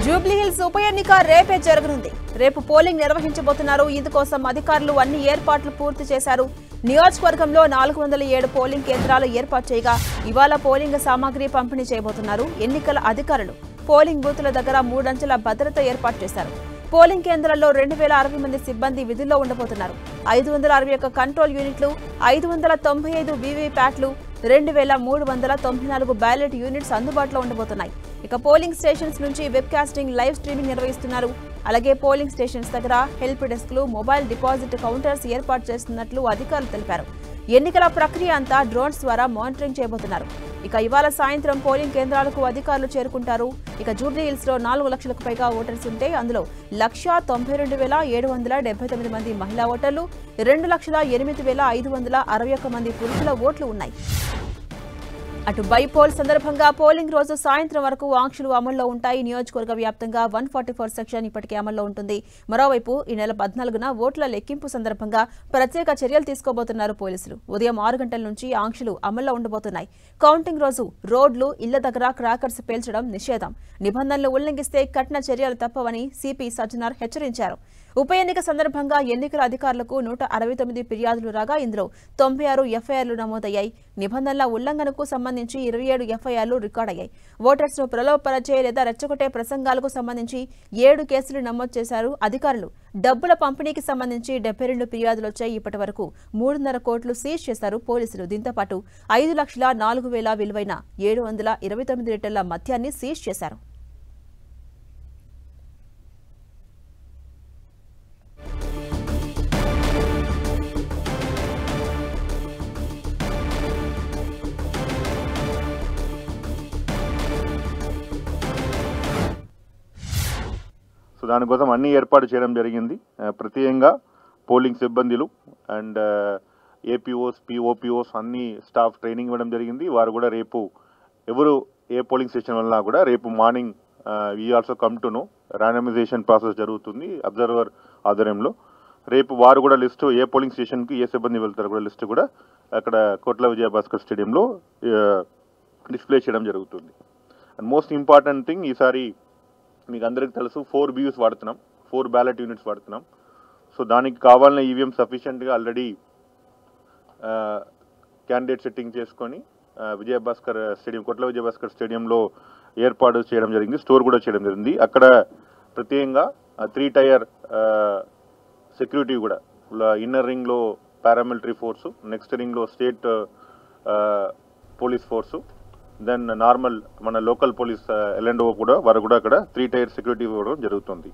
జూబ్లీహిల్స్ ఉప ఎన్నిక రేపే జరగనుంది. రేపు పోలింగ్ నిర్వహించబోతున్నారు. ఇందుకోసం అధికారులు అన్ని ఏర్పాట్లు పూర్తి చేశారు. నియోజకవర్గంలో 407 పోలింగ్ కేంద్రాలు ఏర్పాటు చేయగా ఇవాళ పోలింగ్ సామాగ్రి పంపిణీ చేయబోతున్నారు. ఎన్నికల అధికారులు పోలింగ్ బూతుల దగ్గర 3 అంచెల భద్రత ఏర్పాటు చేశారు. పోలింగ్ కేంద్రాల్లో 2060 మంది సిబ్బంది విధుల్లో ఉండబోతున్నారు. 561 కంట్రోల్ యూనిట్లు, 595 వీవీప్యాట్లు, 2394 బ్యాలెట్ యూనిట్స్ అందుబాటులో ఉండబోతున్నాయి. ఇక పోలింగ్ స్టేషన్స్ నుంచి వెబ్ కాస్టింగ్, లైవ్ స్ట్రీమింగ్ నిర్వహిస్తున్నారు. అలాగే పోలింగ్ స్టేషన్స్ దగ్గర హెల్ప్ డెస్క్లు, మొబైల్ డిపాజిట్ కౌంటర్స్ ఏర్పాటు చేస్తున్నట్లు అధికారులు తెలిపారు. ఎన్నికల ప్రక్రియ అంతా డ్రోన్స్ ద్వారా మానిటరింగ్ చేయబోతున్నారు. ఇక ఇవాళ సాయంత్రం పోలింగ్ కేంద్రాలకు అధికారులు చేరుకుంటారు. ఇక జూబ్లీహిల్స్ లో 4 లక్షలకు పైగా ఓటర్స్ ఉంటే అందులో 1,92,779 మంది మహిళా ఓటర్లు, 2,08,561 మంది పురుషుల ఓట్లు ఉన్నాయి. అటు బైపోల్ సందర్భంగా పోలింగ్ రోజు సాయంత్రం వరకు ఆంక్షలు అమల్లో ఉంటాయి. నియోజకవర్గ వ్యాప్తంగా 144 సెక్షన్ ఇప్పటికే అమల్లో ఉంటుంది. మరోవైపు ఈ నెల 14న ఓట్ల లెక్కింపు సందర్భంగా ప్రత్యేక చర్యలు తీసుకోబోతున్నారు పోలీసులు. ఉదయం 6 గంటల నుంచి ఆంక్షలు అమల్లో ఉండబోతున్నాయి. కౌంటింగ్ రోజు రోడ్లు, ఇళ్ల దగ్గర క్రాకర్స్ పేల్చడం నిషేధం. నిబంధనలు ఉల్లంఘిస్తే కఠిన చర్యలు తప్పవని సిపి సజ్జనార్ హెచ్చరించారు. ఉప ఎన్నిక సందర్భంగా ఎన్నికల అధికారులకు 169 ఫిర్యాదులు రాగా ఇందులో 96 ఎఫ్ఐఆర్లు నమోదయ్యాయి. నిబంధనల ఉల్లంఘనకు సంబంధించి 27 ఎఫ్ఐఆర్లు రికార్డయ్యాయి. ఓటర్స్ ను ప్రలోభపరిచే లేదా రెచ్చగొట్టే ప్రసంగాలకు సంబంధించి 7 కేసులు నమోదు చేశారు అధికారులు. డబ్బుల పంపిణీకి సంబంధించి 72 ఫిర్యాదులు వచ్చాయి. ఇప్పటి వరకు 3.5 కోట్లు సీజ్ చేశారు పోలీసులు. దీంతో పాటు 5,04,000 విలువైన 729 లీటర్ల మద్యాన్ని సీజ్ చేశారు. సో దానికోసం అన్ని ఏర్పాటు చేయడం జరిగింది. ప్రత్యేకంగా పోలింగ్ సిబ్బందులు అండ్ ఏపీఓస్, పిఓపిఓస్ అన్ని స్టాఫ్ ట్రైనింగ్ ఇవ్వడం జరిగింది. వారు కూడా రేపు ఎవరు ఏ పోలింగ్ స్టేషన్ వల్ల కూడా రేపు morning we also come to know randomisation process జరుగుతుంది అబ్జర్వర్ ఆధ్వర్యంలో. రేపు వారు కూడా లిస్టు ఏ పోలింగ్ స్టేషన్కి ఏ సిబ్బంది వెళ్తారో కూడా లిస్టు కూడా అక్కడ కోట్ల విజయభాస్కర్ స్టేడియంలో డిస్ప్లే చేయడం జరుగుతుంది. అండ్ మోస్ట్ ఇంపార్టెంట్ థింగ్, ఈసారి మీకు అందరికీ తెలుసు 4 BUs వాడుతున్నాం, 4 బ్యాలెట్ యూనిట్స్ వాడుతున్నాం. సో దానికి కావాలన్న ఈవీఎం సఫిషియెంట్గా ఆల్రెడీ క్యాండిడేట్ సెట్టింగ్ చేసుకొని విజయభాస్కర్ స్టేడియం, కోట్ల విజయభాస్కర్ స్టేడియంలో ఏర్పాటు చేయడం జరిగింది. స్టోర్ కూడా చేయడం జరిగింది. అక్కడ ప్రత్యేకంగా 3 టైర్ సెక్యూరిటీ కూడా, ఇన్నర్ రింగ్లో పారామిలిటరీ ఫోర్సు, నెక్స్ట్ రింగ్లో state police force, then normal మన లోకల్ పోలీస్ ఎల్ఎండ్ఓ కూడా వారు కూడా అక్కడ 3 టైర్ సెక్యూరిటీ ఇవ్వడం జరుగుతుంది.